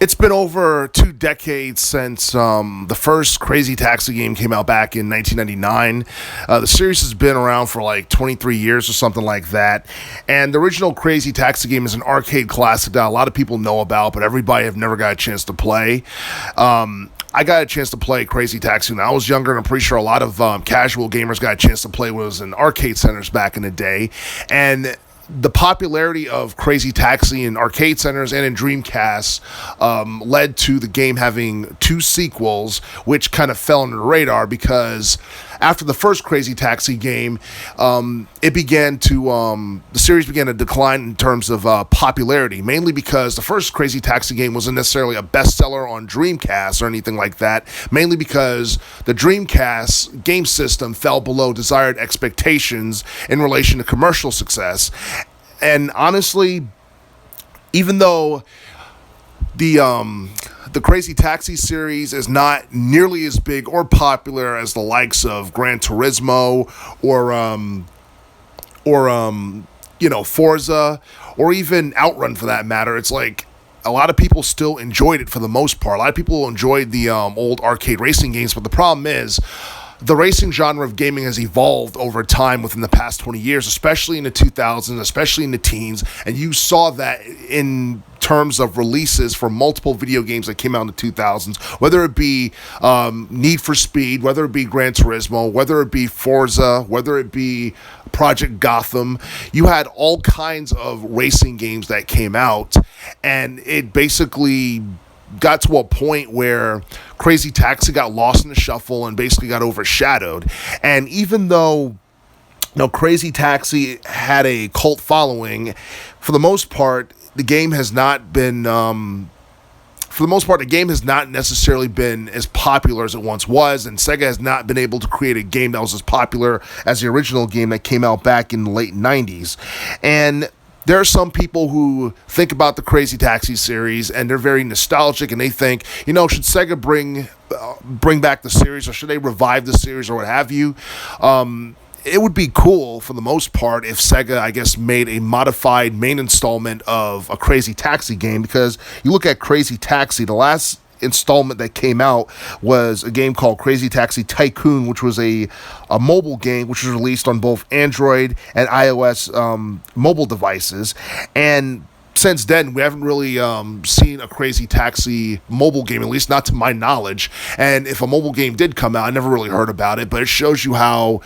It's been over 2 decades since the first Crazy Taxi game came out back in 1999. The series has been around for like 23 years or something like that. And the original Crazy Taxi game is an arcade classic that a lot of people know about, but everybody have never got a chance to play. I got a chance to play Crazy Taxi when I was younger, and I'm pretty sure a lot of casual gamers got a chance to play when it was in arcade centers back in the day. And the popularity of Crazy Taxi in arcade centers and in Dreamcast led to the game having two sequels, which kind of fell under the radar because after the first Crazy Taxi game, the series began to decline in terms of popularity, mainly because the first Crazy Taxi game wasn't necessarily a bestseller on Dreamcast or anything like that, mainly because the Dreamcast game system fell below desired expectations in relation to commercial success. And honestly, even though the Crazy Taxi series is not nearly as big or popular as the likes of Gran Turismo or Forza or even Outrun for that matter, it's like a lot of people still enjoyed it for the most part. A lot of people enjoyed the old arcade racing games, but the problem is the racing genre of gaming has evolved over time within the past 20 years, especially in the 2000s, especially in the teens, and you saw that in terms of releases for multiple video games that came out in the 2000s, whether it be Need for Speed, whether it be Gran Turismo, whether it be Forza, whether it be Project Gotham. You had all kinds of racing games that came out, and it basically got to a point where Crazy Taxi got lost in the shuffle and basically got overshadowed. And even though Crazy Taxi had a cult following, for the most part, the game has not necessarily been as popular as it once was, and Sega has not been able to create a game that was as popular as the original game that came out back in the late 90s. And there are some people who think about the Crazy Taxi series and they're very nostalgic, and they think, should Sega bring back the series, or should they revive the series, or what have you? It would be cool for the most part if Sega, I guess, made a modified main installment of a Crazy Taxi game, because you look at Crazy Taxi, the last installment that came out was a game called Crazy Taxi Tycoon, which was a mobile game which was released on both Android and iOS mobile devices. And since then, we haven't really seen a Crazy Taxi mobile game, at least not to my knowledge. And if a mobile game did come out, I never really heard about it, but it shows you how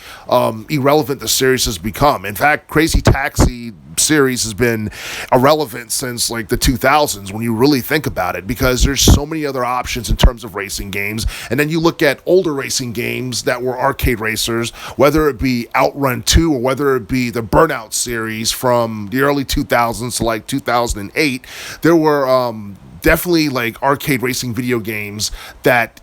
irrelevant the series has become. In fact, Crazy Taxi series has been irrelevant since like the 2000s when you really think about it, because there's so many other options in terms of racing games. And then you look at older racing games that were arcade racers, whether it be Outrun 2 or whether it be the Burnout series from the early 2000s to like 2008, there were definitely like arcade racing video games that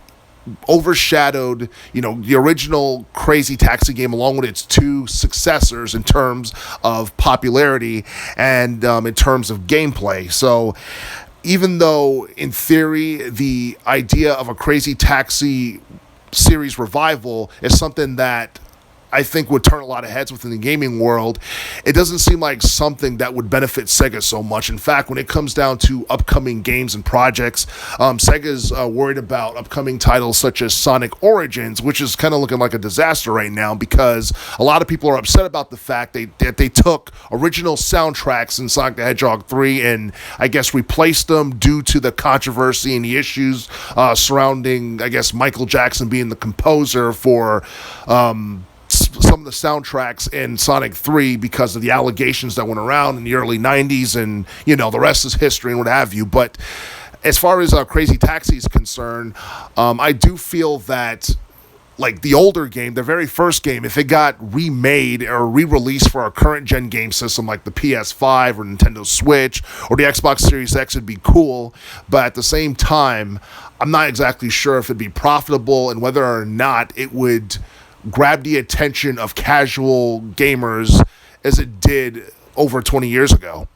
overshadowed the original Crazy Taxi game along with its two successors in terms of popularity and in terms of gameplay. So even though in theory the idea of a Crazy Taxi series revival is something that I think would turn a lot of heads within the gaming world, it doesn't seem like something that would benefit Sega so much. In fact, when it comes down to upcoming games and projects, Sega's worried about upcoming titles such as Sonic Origins, which is kind of looking like a disaster right now, because a lot of people are upset about the fact that they took original soundtracks in Sonic the Hedgehog 3 and I guess replaced them due to the controversy and the issues surrounding, I guess, Michael Jackson being the composer for some of the soundtracks in Sonic 3 because of the allegations that went around in the early 90s, and the rest is history and what have you. But as far as Crazy Taxi is concerned, I do feel that like the older game, the very first game, if it got remade or re-released for our current gen game system like the PS5 or Nintendo Switch or the Xbox Series X, would be cool. But at the same time, I'm not exactly sure if it'd be profitable and whether or not it would grab the attention of casual gamers as it did over 20 years ago.